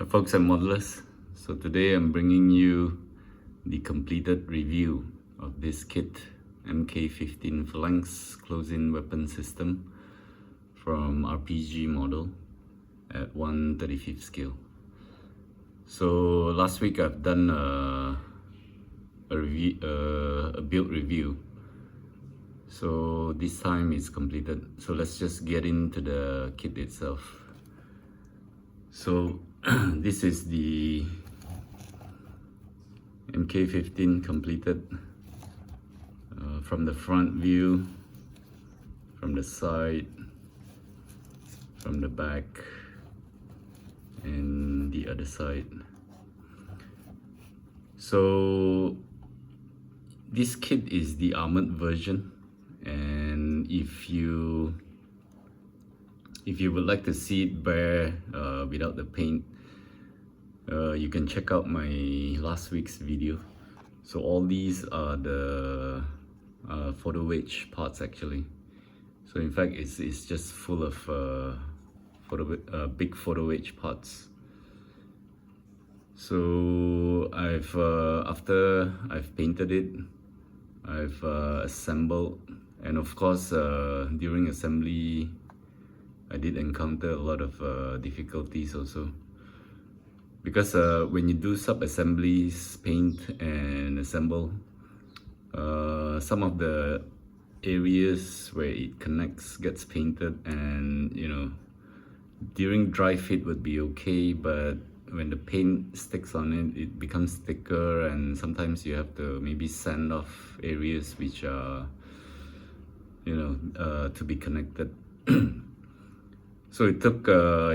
Folks and modelers, so today I'm bringing you the completed review of this kit, Mk-15 Phalanx close-in weapon system from RPG model at 1/35 scale. So last week I've done a build review, so this time it's completed. So let's just get into the kit itself. So this is the Mk-15 completed from the front view, from the side, from the back, and the other side. So this kit is the armored version, and if you would like to see it bare without the paint, you can check out my last week's video. So all these are the photo wedge parts actually. So in fact it's just full of big photo wedge parts. So after I've painted it, I've assembled, and of course during assembly I did encounter a lot of difficulties also, because when you do sub-assemblies, paint and assemble, some of the areas where it connects gets painted, and during dry fit would be okay, but when the paint sticks on it, it becomes thicker, and sometimes you have to maybe sand off areas which are to be connected. So it took a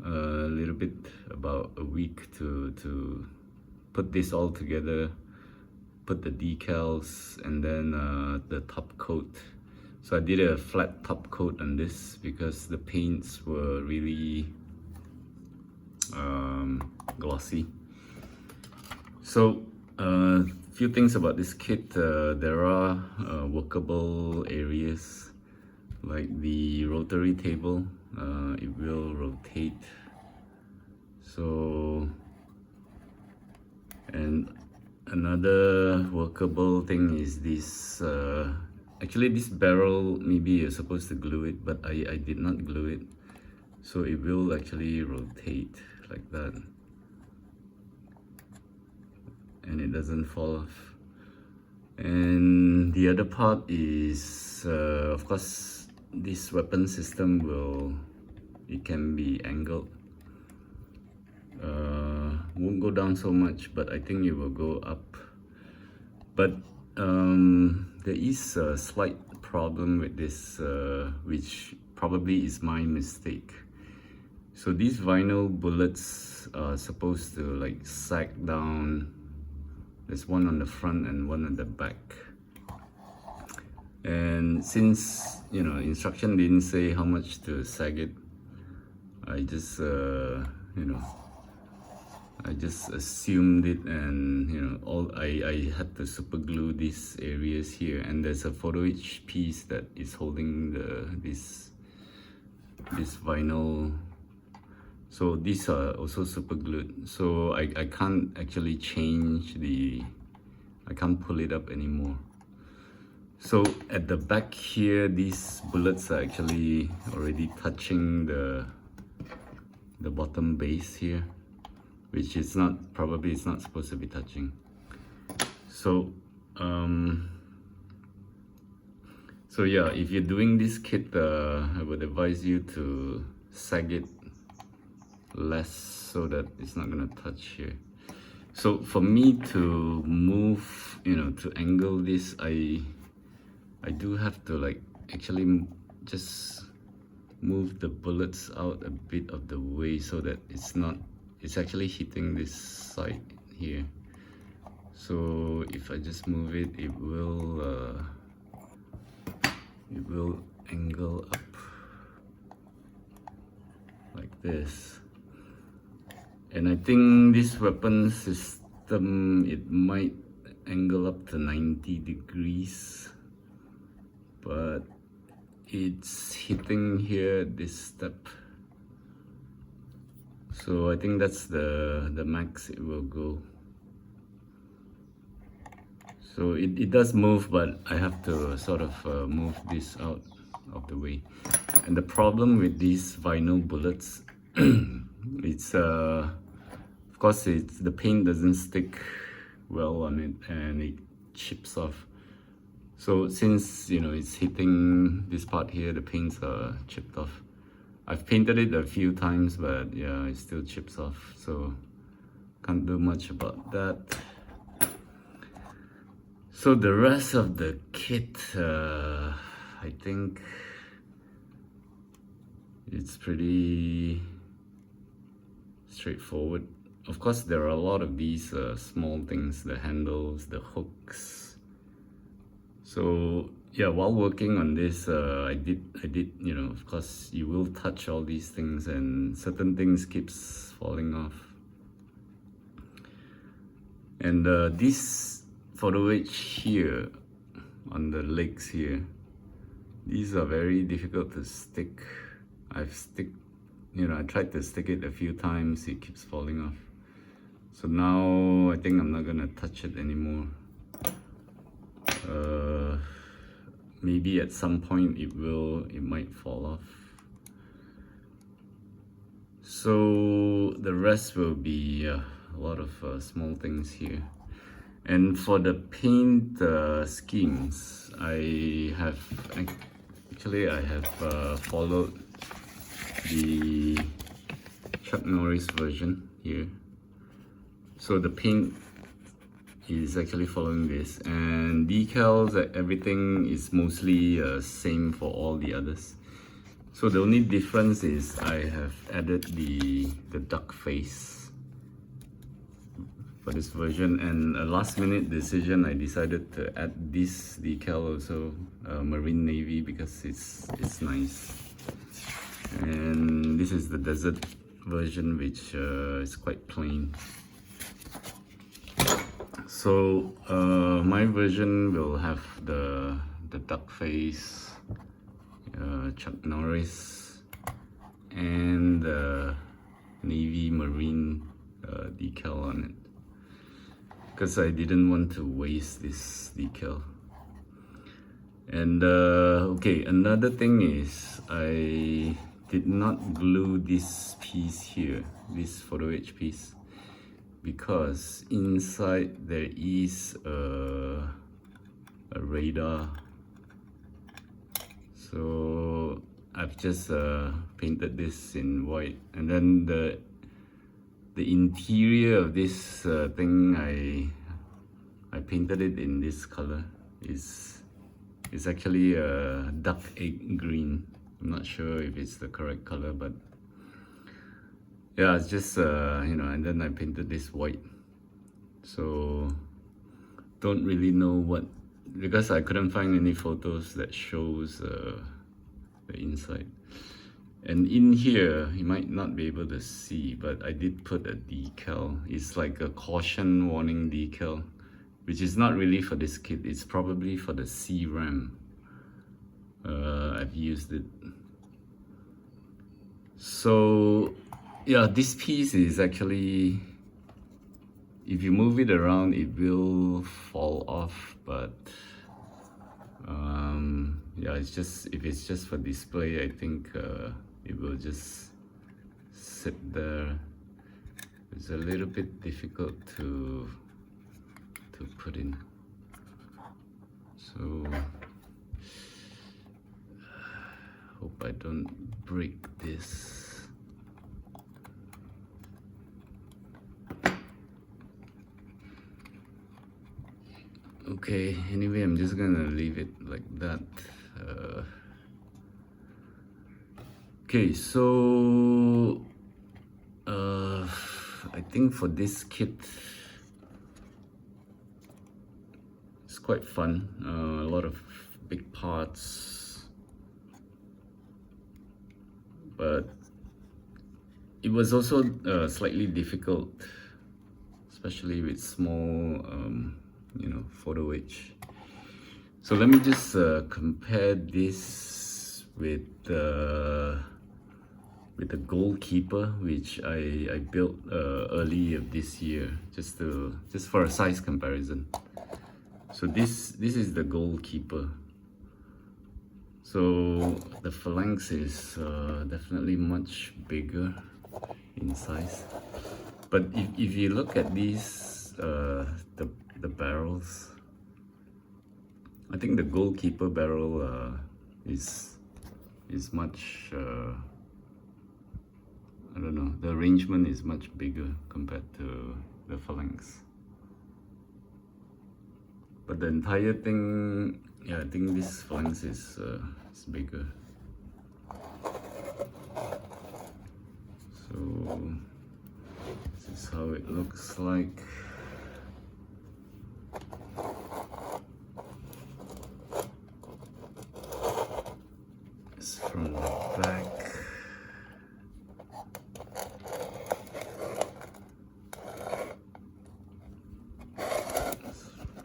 little bit, about a week to put this all together, put the decals, and then the top coat. So I did a flat top coat on this because the paints were really glossy. So a few things about this kit. There are workable areas, like the rotary table. It will rotate. So, and another workable thing is this. Actually, this barrel, maybe you're supposed to glue it, but I did not glue it. So it will actually rotate like that, and it doesn't fall off. And the other part is, of course, this weapon system it can be angled. Won't go down so much, but I think it will go up. But there is a slight problem with this, which probably is my mistake. So these vinyl bullets are supposed to like sag down. There's one on the front and one on the back. And since instruction didn't say how much to sag it, I just I just assumed it, and I had to super glue these areas here, and there's a photo etch piece that is holding this vinyl. So these are also super glued, so I can't actually I can't pull it up anymore. So at the back here, these bullets are actually already touching the bottom base here, which is probably it's not supposed to be touching. So so yeah, if you're doing this kit, I would advise you to sag it less so that it's not gonna touch here. So for me to move, to angle this, I do have to actually just move the bullets out a bit of the way so that it's actually hitting this side here. So if I just move it, it will angle up like this. And I think this weapon system, it might angle up to 90 degrees, but it's hitting here at this step. So I think that's the max it will go. So it does move, but I have to sort of move this out of the way. And the problem with these vinyl bullets, it's of course it's the paint doesn't stick well on it and it chips off. So since it's hitting this part here, the paints are chipped off. I've painted it a few times, but yeah, it still chips off, so can't do much about that. So the rest of the kit, I think it's pretty straightforward. Of course, there are a lot of these small things, the handles, the hooks. So yeah, while working on this, I did, of course, you will touch all these things and certain things keeps falling off. And this photo edge here, on the legs here, these are very difficult to stick. I tried to stick it a few times, it keeps falling off. So now I think I'm not gonna touch it anymore. Maybe at some point it might fall off. So the rest will be a lot of small things here. And for the paint schemes, I have followed the Chuck Norris version here. So the paint is actually following this, and decals, everything is mostly same for all the others. So the only difference is I have added the duck face for this version, and a last minute decision, I decided to add this decal also, Marine Navy, because it's nice. And this is the desert version, which is quite plain. So my version will have the duck face, Chuck Norris, and the Navy Marine decal on it, because I didn't want to waste this decal. And okay, another thing is I did not glue this piece here, this photo edge piece, because inside there is a radar. So I've just painted this in white, and then the interior of this thing, I painted it in this color. It's actually a duck egg green. I'm not sure if it's the correct color, but yeah, it's just and then I painted this white. So don't really know what, because I couldn't find any photos that shows the inside. And in here, you might not be able to see, but I did put a decal. It's like a caution warning decal, which is not really for this kit. It's probably for the C-RAM. I've used it. So yeah, this piece is actually, if you move it around, it will fall off, but yeah, it's just, if it's just for display, I think it will just sit there. It's a little bit difficult to put in. So hope I don't break this. Okay, anyway, I'm just gonna leave it like that. Okay, so I think for this kit, it's quite fun. A lot of big parts, but it was also slightly difficult, especially with small photo edge. So let me just compare this with the with the goalkeeper, which I built early of this year, just for a size comparison. So this is the goalkeeper. So the phalanx is definitely much bigger in size. But if you look at these the barrels, I think the goalkeeper barrel is much I don't know, the arrangement is much bigger compared to the phalanx. But the entire thing, yeah, I think this phalanx is bigger. So this is how it looks like. It's from the back.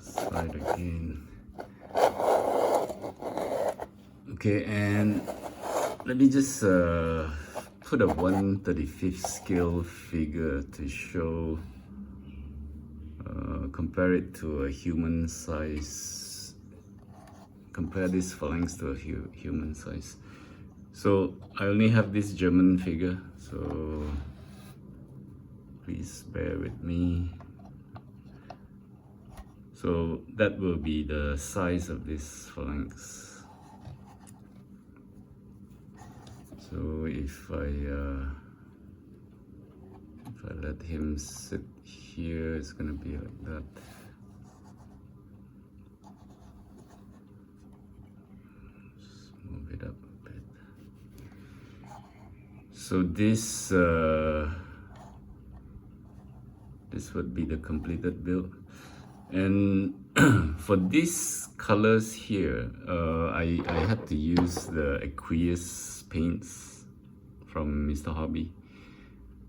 Side again. Okay, and let me just put a 1/35 scale figure to show, compare it to a human size, compare this phalanx to a human size. So I only have this German figure, so please bear with me. So that will be the size of this phalanx. So if I let him sit here, it's gonna be like that. Just move it up a bit. So this would be the completed build. And for these colors here, I had to use the aqueous paints from Mr. Hobby.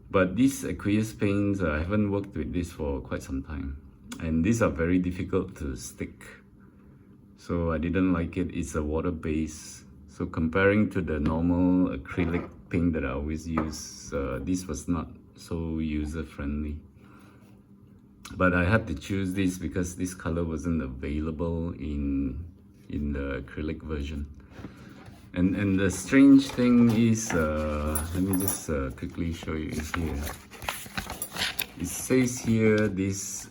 But these aqueous paints, I haven't worked with this for quite some time. And these are very difficult to stick. So I didn't like it. It's a water base. So comparing to the normal acrylic paint that I always use, this was not so user-friendly. But I had to choose this because this color wasn't available in the acrylic version. And the strange thing is, let me just quickly show you here. It says here this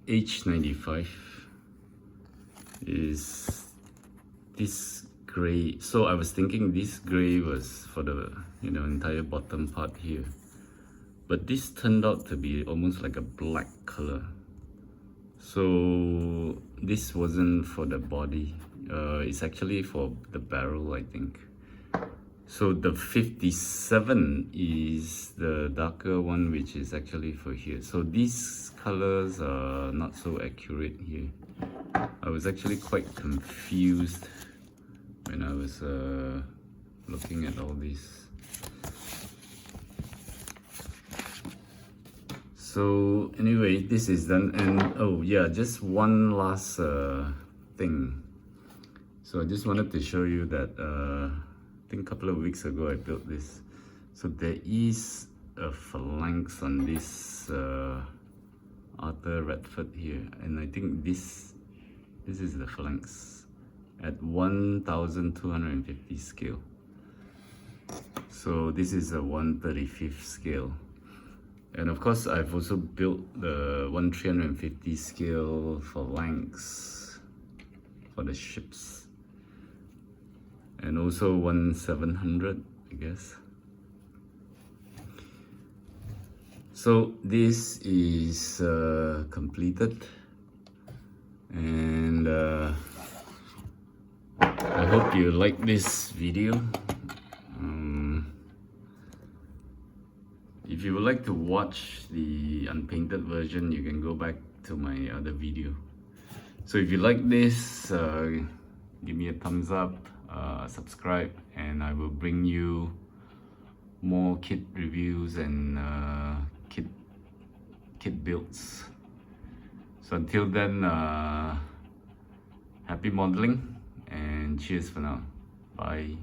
H95 is this gray. So I was thinking this gray was for the entire bottom part here. But this turned out to be almost like a black color. So this wasn't for the body. It's actually for the barrel, I think. So the 57 is the darker one, which is actually for here. So these colors are not so accurate here. I was actually quite confused when I was looking at all these. So anyway, this is done. And oh yeah, just one last thing. So I just wanted to show you that I think a couple of weeks ago I built this. So there is a phalanx on this Arthur Redford here, and I think this is the phalanx at 1250 scale. So this is a 1/35 scale. And of course, I've also built the 1/350 scale phalanx for the ships. And also 1/700, I guess. So this is completed. And I hope you like this video. If you would like to watch the unpainted version, you can go back to my other video. So if you like this, give me a thumbs up, subscribe, and I will bring you more kit reviews and kit builds. So until then, happy modeling and cheers for now. Bye.